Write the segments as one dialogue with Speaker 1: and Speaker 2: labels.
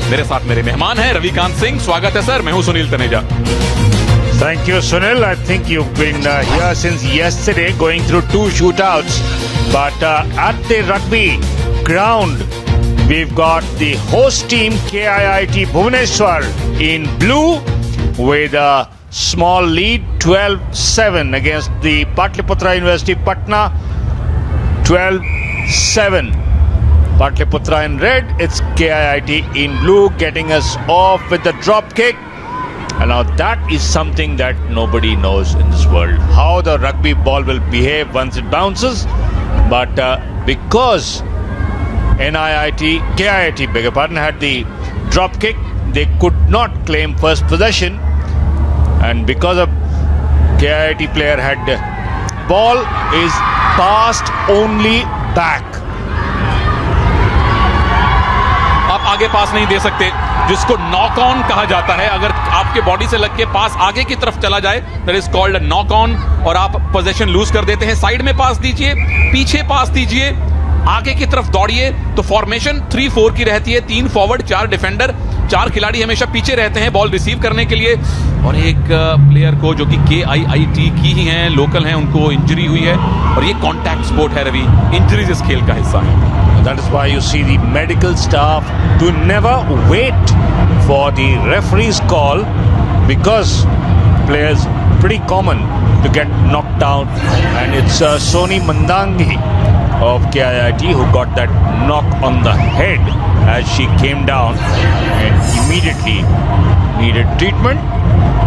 Speaker 1: मेरे साथ मेरे मेहमान हैं रविकांत सिंह। स्वागत है सर, मैं हूं Sunil Taneja.
Speaker 2: Thank you, Sunil. I think you've been here since yesterday, going through 2 shootouts. But at the rugby ground, we've got the host team KIIT Bhubaneswar in blue with a small lead, 12-7 against the Patliputra University Patna, 12-7. Patliputra in red, it's KIIT in blue, getting us off with the drop kick. And now that is something that nobody knows in this world, how the rugby ball will behave once it bounces. But because KIIT, beg your pardon, had the drop kick, they could not claim first possession. And because of KIIT player had ball is passed only back.
Speaker 1: आप आगे पास नहीं दे सकते, जिसको knock on कहा जाता है। अगर आपके बॉडी से लग के पास आगे की तरफ चला जाए, that is called knock on, और आप पोजीशन लूज कर देते हैं। साइड में पास दीजिए, पीछे पास दीजिए, आगे की तरफ दौड़िए, तो फॉर्मेशन 3-4 की रहती है। 3 फॉरवर्ड, 4 डिफेंडर, 4 खिलाड़ी हमेशा पीछे रहते हैं बॉल रिसीव करने के लिए। और एक प्लेयर को जो कि KIIT की ही हैं, लोकल हैं, उनको इंजरी हुई है। और ये कॉन्टैक्ट स्पोर्ट है रवि, इंजरीज इस खेल का हिस्सा है।
Speaker 2: That is why you see the medical staff to never wait for the referee's call, because players pretty common to get knocked down, and it's Soni Mandangi of KIIT who got that knock on the head as she came down and immediately needed treatment,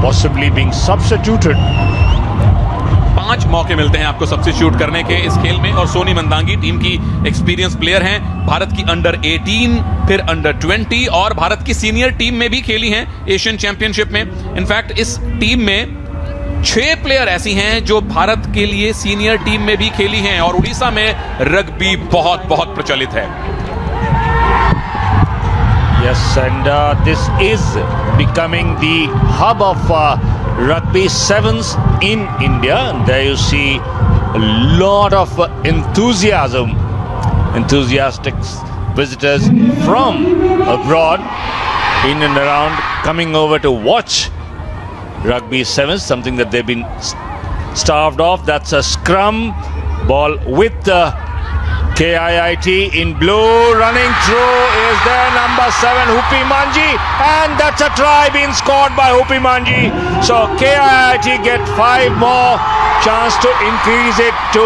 Speaker 2: possibly being substituted.
Speaker 1: 5 मौके मिलते हैं आपको substitute करने के इस खेल में, और सोनी मंदांगी टीम की एक्सपीरियंस प्लेयर हैं। भारत की अंडर 18, फिर अंडर 20 और भारत की सीनियर टीम में भी खेली हैं एशियन चैंपियनशिप में। इनफैक्ट इस टीम में 6 प्लेयर ऐसी हैं जो भारत के लिए सीनियर टीम में भी खेली हैं। और उड़ीसा में रग्बी बहुत बहुत प्रचलित है।
Speaker 2: Yes, and this is becoming the hub of rugby sevens in India. And there you see a lot of enthusiastic visitors from abroad in and around coming over to watch rugby sevens, something that they've been starved of. That's a scrum ball with the KIIT in blue. Running through is there number 7 Hupi Manji, and that's a try being scored by Hupi Manji. So KIIT get 5 more, chance to increase it to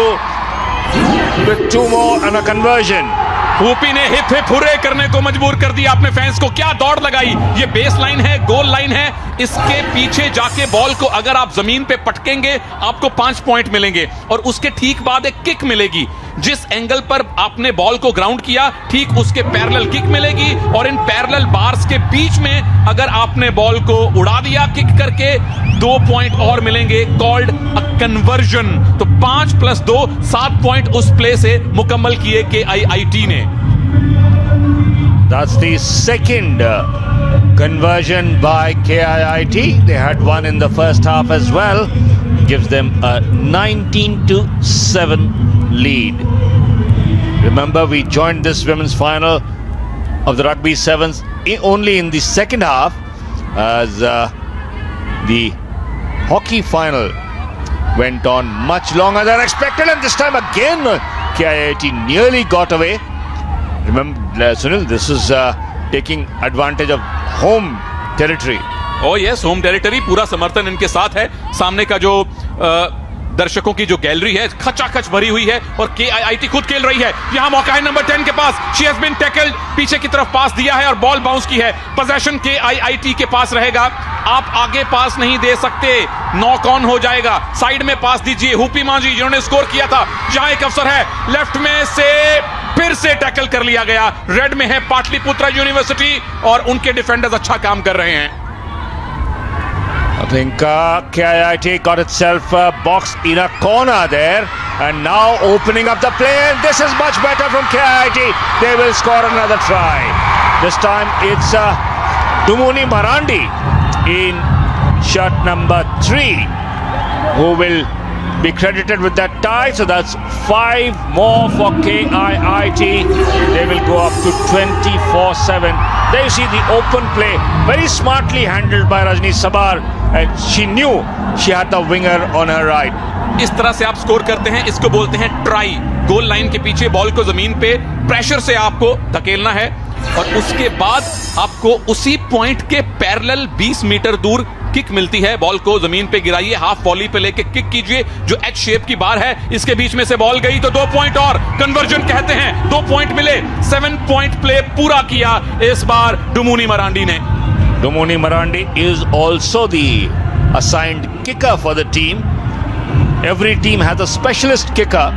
Speaker 2: with 2 more and a conversion.
Speaker 1: Hoopoe ने hip hip hurray करने को मजबूर कर दिया अपने fans को। क्या दौड़ लगाई! ये बेस लाइन है, गोल लाइन है, इसके पीछे जाके बॉल को अगर आप जमीन पे पटकेंगे आपको 5 पॉइंट मिलेंगे, और उसके ठीक बाद एक किक मिलेगी। जिस एंगल पर आपने बॉल को ग्राउंड किया, ठीक उसके पैरेलल किक मिलेगी, और इन पैरेलल बार्स के बीच में अगर आपने बॉल को उड़ा दिया किक करके, 2 पॉइंट और मिलेंगे, कॉल्ड अ कन्वर्जन। तो 5 + 2 7 पॉइंट उस प्ले से मुकम्मल किए KIIT ने।
Speaker 2: That's the second conversion by KIIT. They had one in the first half as well. Gives them a 19-7 lead. Remember, we joined this women's final of the rugby sevens only in the second half, as the hockey final went on much longer than expected, and this time again KIIT nearly got away. Remember, Sunil, this is taking advantage of home territory.
Speaker 1: Oh yes, home territory, पूरा समर्थन इनके साथ है। सामने का जो दर्शकों की जो गैलरी है खचाखच भरी हुई है, और KIIT खुद खेल रही है। यहां मौका है नंबर 10 के पास, शी हैज बीन टैकल्ड, पीछे की तरफ पास दिया है और बॉल बाउंस की है। पोजीशन KIIT के पास रहेगा, आप आगे पास नहीं दे सकते, नॉक ऑन हो जाएगा। साइड में पास दीजिए, हुपी मांझी जिन्होंने स्कोर किया था। यहां एक अवसर है, लेफ्ट में से फिर से टैकल कर लिया गया। रेड में है पाटलिपुत्रा यूनिवर्सिटी, और उनके डिफेंडर्स अच्छा काम कर रहे हैं।
Speaker 2: I think KIIT got itself boxed in a corner there, and now opening up the play, and this is much better from KIIT. They will score another try. This time it's Dumuni Marandi in shirt number 3 who will be credited with that tie. So that's 5 more for KIIT. They will go up to 24-7 There you see the open play, very smartly handled by Rajni Sabar, and she knew she had the winger on her right.
Speaker 1: इस तरह से आप score करते हैं, इसको बोलते हैं try. Goal line के पीछे बॉल को जमीन पे प्रेशर से आपको धकेलना है और उसके बाद आपको उसी पॉइंट के पैरेलल 20 मीटर दूर किक मिलती है। बॉल को जमीन पे गिराइए, हाफ वॉली पे लेके किक कीजिए, जो एच शेप की बार है इसके बीच में से बॉल गई तो 2 पॉइंट और कन्वर्जन कहते हैं। 2 पॉइंट मिले, 7 पॉइंट प्ले पूरा किया इस बार डुमुनी मरांडी ने।
Speaker 2: Dumuni Marandi is also the assigned kicker for the team. Every team has a specialist kicker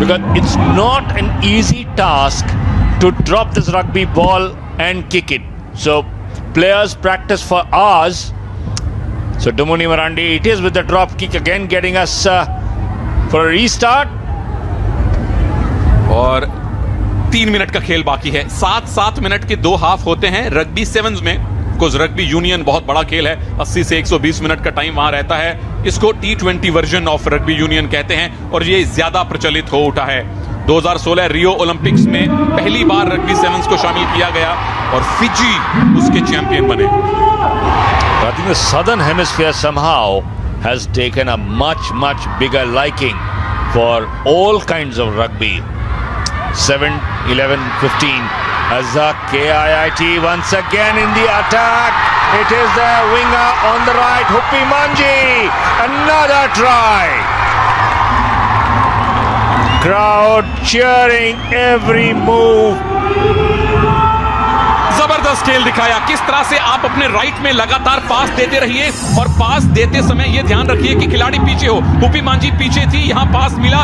Speaker 2: because it's not an easy task to drop this rugby ball and kick it. So players practice for hours. So Dumuni Marandi, it is with the drop kick again getting us for a restart.
Speaker 1: और 3 minute का खेल बाकी है। 7-7 minute के 2 half होते हैं rugby sevens में। Because rugby union बहुत बड़ा खेल है, 80 से 120 मिनट का टाइम वहां रहता है। इसको T20 version of rugby union कहते हैं और ये ज्यादा प्रचलित हो उठा है। 2016 रियो ओलंपिक्स में पहली बार रग्बी सेवंस को शामिल किया गया और फिजी उसके चैंपियन बने।
Speaker 2: I think the southern hemisphere somehow has taken a much bigger liking for all kinds of rugby. 7, 11, 15 as the KIIT once again in the attack. It is the winger on the right, Hupi Manji. Another try. Crowd cheering every move.
Speaker 1: जबरदस्त खेल दिखाया। किस तरह से आप अपने right में लगातार पास देते रहिए और पास देते समय यह ध्यान रखिए कि खिलाड़ी पीछे हो। हुपी मांझी पीछे थी, यहां पास मिला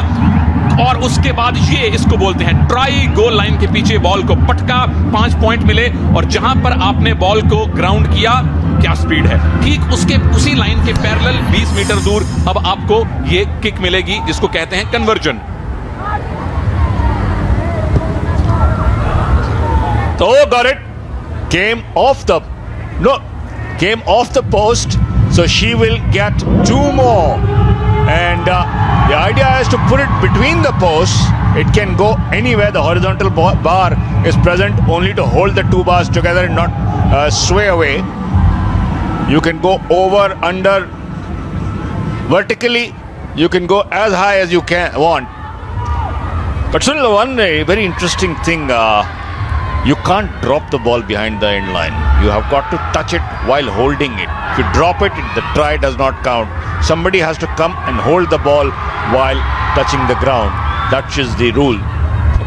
Speaker 1: और उसके बाद ये इसको बोलते हैं ट्राई। गोल लाइन के पीछे बॉल को पटका, 5 पॉइंट मिले और जहां पर आपने बॉल को ग्राउंड किया, क्या स्पीड है, ठीक उसके उसी लाइन के पैरेलल 20 मीटर दूर अब आपको ये किक मिलेगी जिसको कहते हैं conversion.
Speaker 2: Oh, got it. Came off the post, so she will get 2 more. And the idea is to put it between the posts. It can go anywhere. The horizontal bar is present only to hold the 2 bars together and not sway away. You can go over, under, vertically. You can go as high as you want. But still, one very interesting thing. You can't drop the ball behind the end line. You have got to touch it while holding it. If you drop it, the try does not count. Somebody has to come and hold the ball while touching the ground. That is the rule.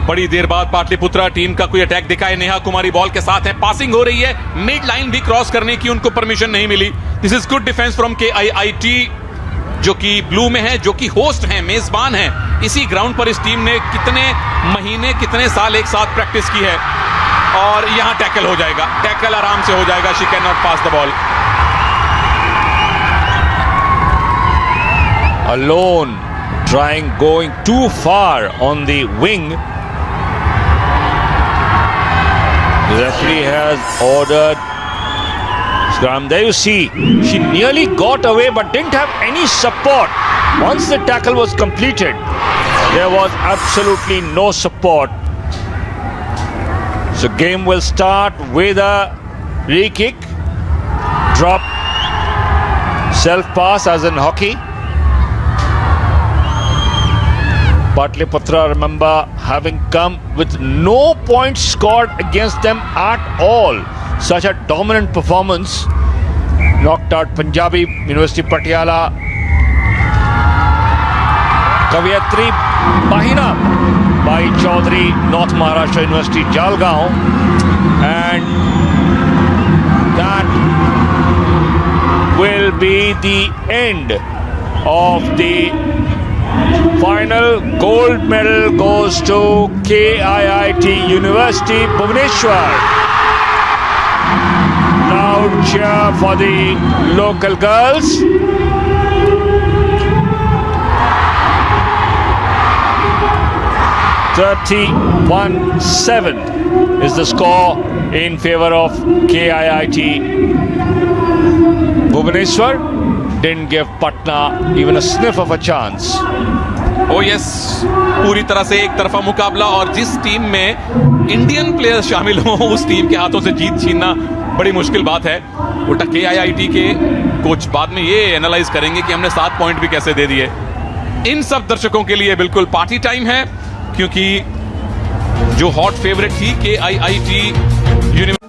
Speaker 1: बड़ी देर बाद Pataliputra team का कोई attack दिखाए। Neha Kumari ball के साथ है, passing हो रही है, मिड लाइन भी क्रॉस करने की उनको परमिशन नहीं मिली। This is good defence from KIIT जो कि ब्लू में है, जो कि होस्ट हैं, मेजबान हैं। इसी ग्राउंड पर इस टीम ने कितने महीने, कितने साल एक साथ प्रैक्टिस की है और यहां टैकल हो जाएगा, टैकल आराम से हो जाएगा। She can not pass the ball.
Speaker 2: Alone, going too far on the wing. The referee has ordered scrum. There you see, she nearly got away but didn't have any support. Once the tackle was completed, there was absolutely no support. So game will start with a re-kick, drop, self-pass as in hockey. Patliputra, remember, having come with no points scored against them at all. Such a dominant performance. Knocked out Punjabi University Patiala. Kaviyatri Bahina by Chaudhary, North Maharashtra University, Jalgaon. And that will be the end of the final. Gold medal goes to KIIT University, Bhubaneswar. Loud cheer for the local girls. 31-7 is the score in favor of KIIT. Bhubaneswar didn't give Patna even a sniff of a chance.
Speaker 1: O yes, पूरी तरह से एक तरफा मुकाबला, और जिस team में Indian players शामिल हों उस टीम के हाथों से जीत छीनना बड़ी मुश्किल बात है। उल्टा KIIT के कोच बाद में ये एनालाइज करेंगे कि हमने 7 पॉइंट भी कैसे दे दिए। इन सब दर्शकों के लिए बिल्कुल पार्टी टाइम है, क्योंकि जो हॉट फेवरेट थी KIIT यूनिवर्सिटी